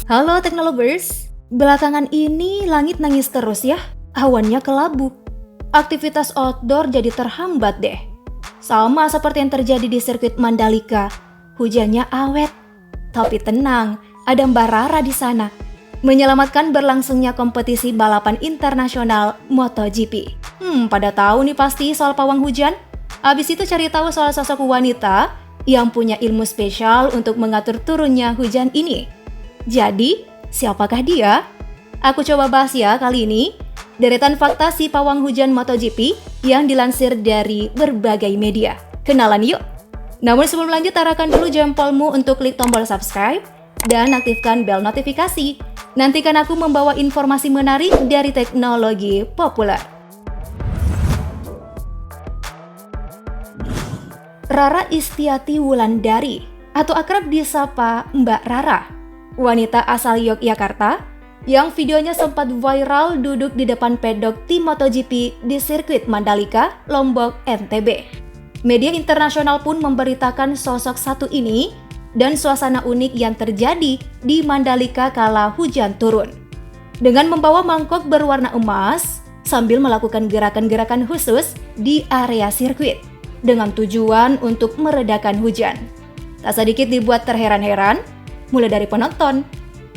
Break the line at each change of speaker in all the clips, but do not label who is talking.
Halo Teknolovers, belakangan ini langit nangis terus ya, awannya kelabu. Aktivitas outdoor jadi terhambat deh. Sama seperti yang terjadi di sirkuit Mandalika, hujannya awet. Tapi tenang, ada Mbak Rara di sana, menyelamatkan berlangsungnya kompetisi balapan internasional MotoGP. Pada tahu nih pasti soal pawang hujan? Abis itu cari tahu soal sosok wanita yang punya ilmu spesial untuk mengatur turunnya hujan ini. Jadi, siapakah dia? Aku coba bahas ya kali ini, deretan fakta si pawang hujan MotoGP yang dilansir dari berbagai media. Kenalan yuk! Namun sebelum lanjut, arahkan dulu jempolmu untuk klik tombol subscribe dan aktifkan bel notifikasi. Nantikan aku membawa informasi menarik dari teknologi populer. Rara Istiati Wulandari, atau akrab disapa Mbak Rara, wanita asal Yogyakarta yang videonya sempat viral duduk di depan pedok tim MotoGP di sirkuit Mandalika, Lombok, NTB. Media internasional pun memberitakan sosok satu ini dan suasana unik yang terjadi di Mandalika kala hujan turun. Dengan membawa mangkok berwarna emas sambil melakukan gerakan-gerakan khusus di area sirkuit dengan tujuan untuk meredakan hujan. Tak sedikit dibuat terheran-heran, mulai dari penonton,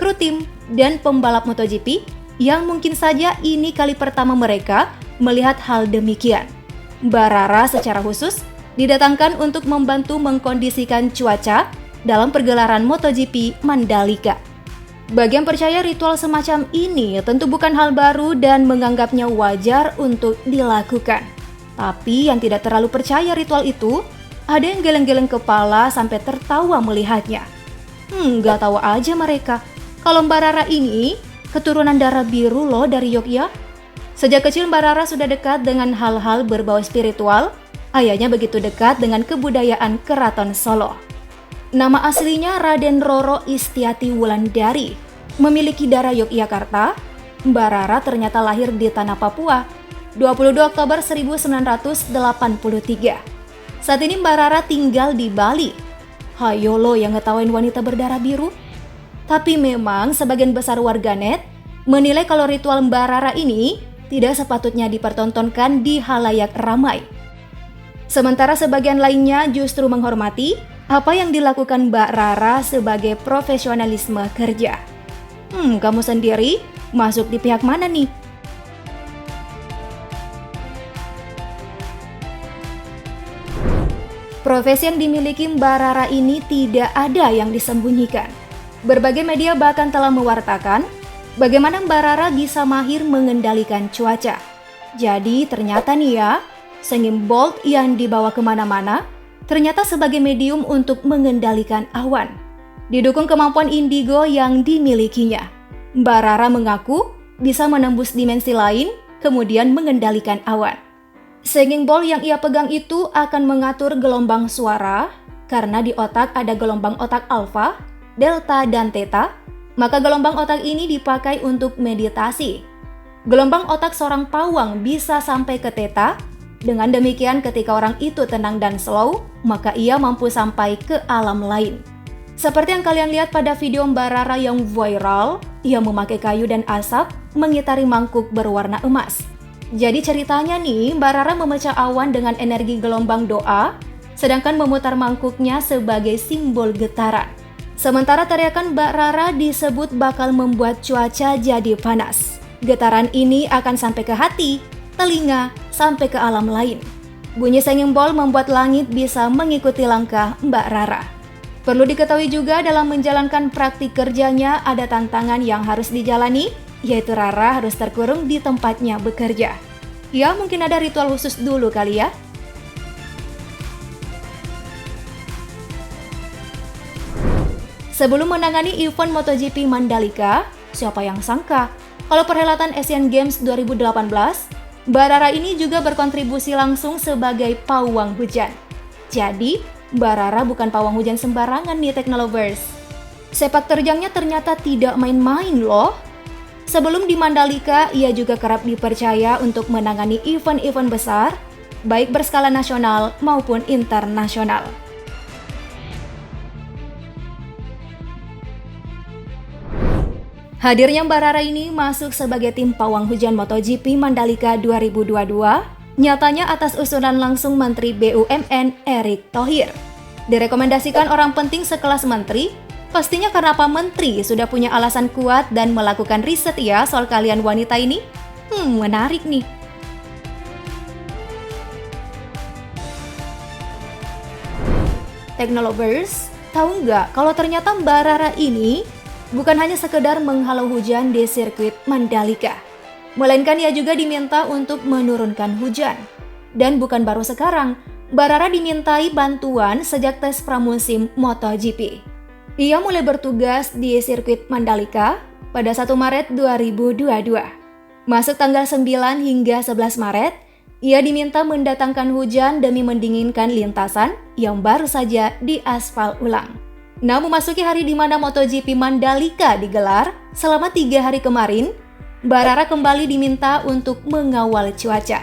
kru tim, dan pembalap MotoGP yang mungkin saja ini kali pertama mereka melihat hal demikian. Mbak Rara secara khusus didatangkan untuk membantu mengkondisikan cuaca dalam pergelaran MotoGP Mandalika. Bagi yang percaya ritual semacam ini tentu bukan hal baru dan menganggapnya wajar untuk dilakukan. Tapi yang tidak terlalu percaya ritual itu, ada yang geleng-geleng kepala sampai tertawa melihatnya. Gak tahu aja mereka, kalau Mbak Rara ini keturunan darah biru loh dari Yogyakarta. Sejak kecil Mbak Rara sudah dekat dengan hal-hal berbau spiritual, ayahnya begitu dekat dengan kebudayaan Keraton Solo. Nama aslinya Raden Roro Istiati Wulandari, memiliki darah Yogyakarta. Mbak Rara ternyata lahir di tanah Papua, 22 Oktober 1983. Saat ini Mbak Rara tinggal di Bali. Hayo lo yang ngetawain wanita berdarah biru. Tapi memang sebagian besar warganet menilai kalau ritual Mbak Rara ini tidak sepatutnya dipertontonkan di halayak ramai. Sementara sebagian lainnya justru menghormati apa yang dilakukan Mbak Rara sebagai profesionalisme kerja. Kamu sendiri masuk di pihak mana nih? Profesi yang dimiliki Mbak Rara ini tidak ada yang disembunyikan. Berbagai media bahkan telah mewartakan bagaimana Mbak Rara bisa mahir mengendalikan cuaca. Jadi ternyata nih ya, sengim Bolt yang dibawa kemana-mana ternyata sebagai medium untuk mengendalikan awan. Didukung kemampuan indigo yang dimilikinya, Mbak Rara mengaku bisa menembus dimensi lain kemudian mengendalikan awan. Singing bowl yang ia pegang itu akan mengatur gelombang suara karena di otak ada gelombang otak alfa, delta, dan theta, maka gelombang otak ini dipakai untuk meditasi. Gelombang otak seorang pawang bisa sampai ke theta. Dengan demikian ketika orang itu tenang dan slow, maka ia mampu sampai ke alam lain. Seperti yang kalian lihat pada video Mbak Rara yang viral, ia memakai kayu dan asap mengitari mangkuk berwarna emas. Jadi ceritanya nih, Mbak Rara memecah awan dengan energi gelombang doa, sedangkan memutar mangkuknya sebagai simbol getaran. Sementara teriakan Mbak Rara disebut bakal membuat cuaca jadi panas. Getaran ini akan sampai ke hati, telinga, sampai ke alam lain. Bunyi singing bowl membuat langit bisa mengikuti langkah Mbak Rara. Perlu diketahui juga dalam menjalankan praktik kerjanya ada tantangan yang harus dijalani, yaitu Rara harus terkurung di tempatnya bekerja. Ya, mungkin ada ritual khusus dulu kali ya. Sebelum menangani event MotoGP Mandalika, siapa yang sangka kalau perhelatan Asian Games 2018, Mbak Rara ini juga berkontribusi langsung sebagai pawang hujan. Jadi, Mbak Rara bukan pawang hujan sembarangan nih Teknolovers. Sepak terjangnya ternyata tidak main-main loh. Sebelum di Mandalika, ia juga kerap dipercaya untuk menangani event-event besar, baik berskala nasional maupun internasional. Hadirnya Mbak Rara ini masuk sebagai tim pawang hujan MotoGP Mandalika 2022, nyatanya atas usulan langsung Menteri BUMN Erick Thohir. Direkomendasikan orang penting sekelas menteri, pastinya karena Pak Menteri sudah punya alasan kuat dan melakukan riset ya soal kalian wanita ini. Menarik nih. Technolovers, tahu nggak kalau ternyata Mbak Rara ini bukan hanya sekedar menghalau hujan di sirkuit Mandalika, melainkan ia juga diminta untuk menurunkan hujan. Dan bukan baru sekarang, Mbak Rara dimintai bantuan sejak tes pramusim MotoGP. Ia mulai bertugas di sirkuit Mandalika pada 1 Maret 2022. Masuk tanggal 9 hingga 11 Maret, ia diminta mendatangkan hujan demi mendinginkan lintasan yang baru saja diaspal ulang. Nah, memasuki hari di mana MotoGP Mandalika digelar, selama 3 hari kemarin, Mbak Rara kembali diminta untuk mengawal cuaca.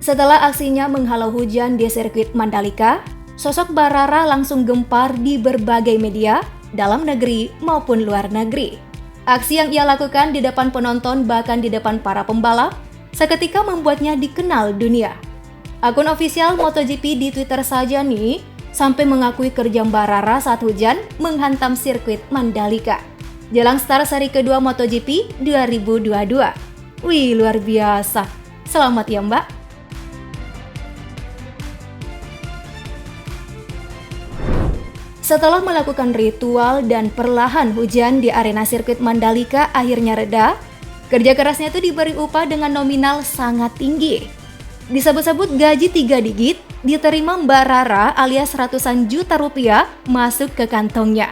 Setelah aksinya menghalau hujan di sirkuit Mandalika, sosok Mbak Rara langsung gempar di berbagai media, dalam negeri maupun luar negeri. Aksi yang ia lakukan di depan penonton bahkan di depan para pembalap, seketika membuatnya dikenal dunia. Akun ofisial MotoGP di Twitter saja nih, sampai mengakui kerja Mbak Rara saat hujan menghantam sirkuit Mandalika jelang start seri kedua MotoGP 2022. Wih, luar biasa. Selamat ya Mbak. Setelah melakukan ritual dan perlahan hujan di arena sirkuit Mandalika akhirnya reda, kerja kerasnya itu diberi upah dengan nominal sangat tinggi. Disebut-sebut gaji 3 digit, diterima Mbak Rara alias ratusan juta rupiah masuk ke kantongnya.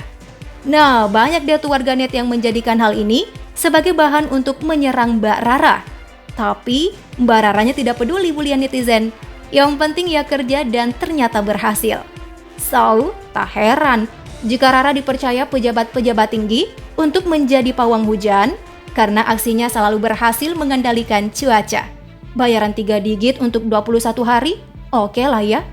Nah, banyak deh tuh warganet yang menjadikan hal ini sebagai bahan untuk menyerang Mbak Rara. Tapi, Mbak Raranya tidak peduli bulian netizen. Yang penting ia kerja dan ternyata berhasil. So, tak heran jika Rara dipercaya pejabat-pejabat tinggi untuk menjadi pawang hujan karena aksinya selalu berhasil mengendalikan cuaca. Bayaran 3 digit untuk 21 hari? Oke lah ya.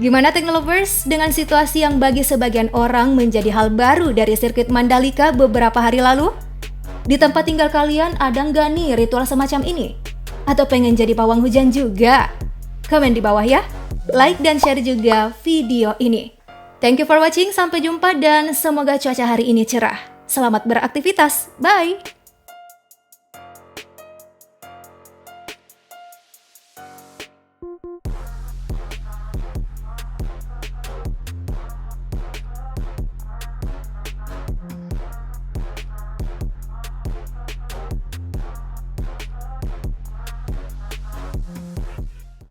Gimana Technolovers dengan situasi yang bagi sebagian orang menjadi hal baru dari sirkuit Mandalika beberapa hari lalu? Di tempat tinggal kalian ada nggak nih ritual semacam ini? Atau pengen jadi pawang hujan juga? Komen di bawah ya. Like dan share juga video ini. Thank you for watching, sampai jumpa dan semoga cuaca hari ini cerah. Selamat beraktivitas, bye!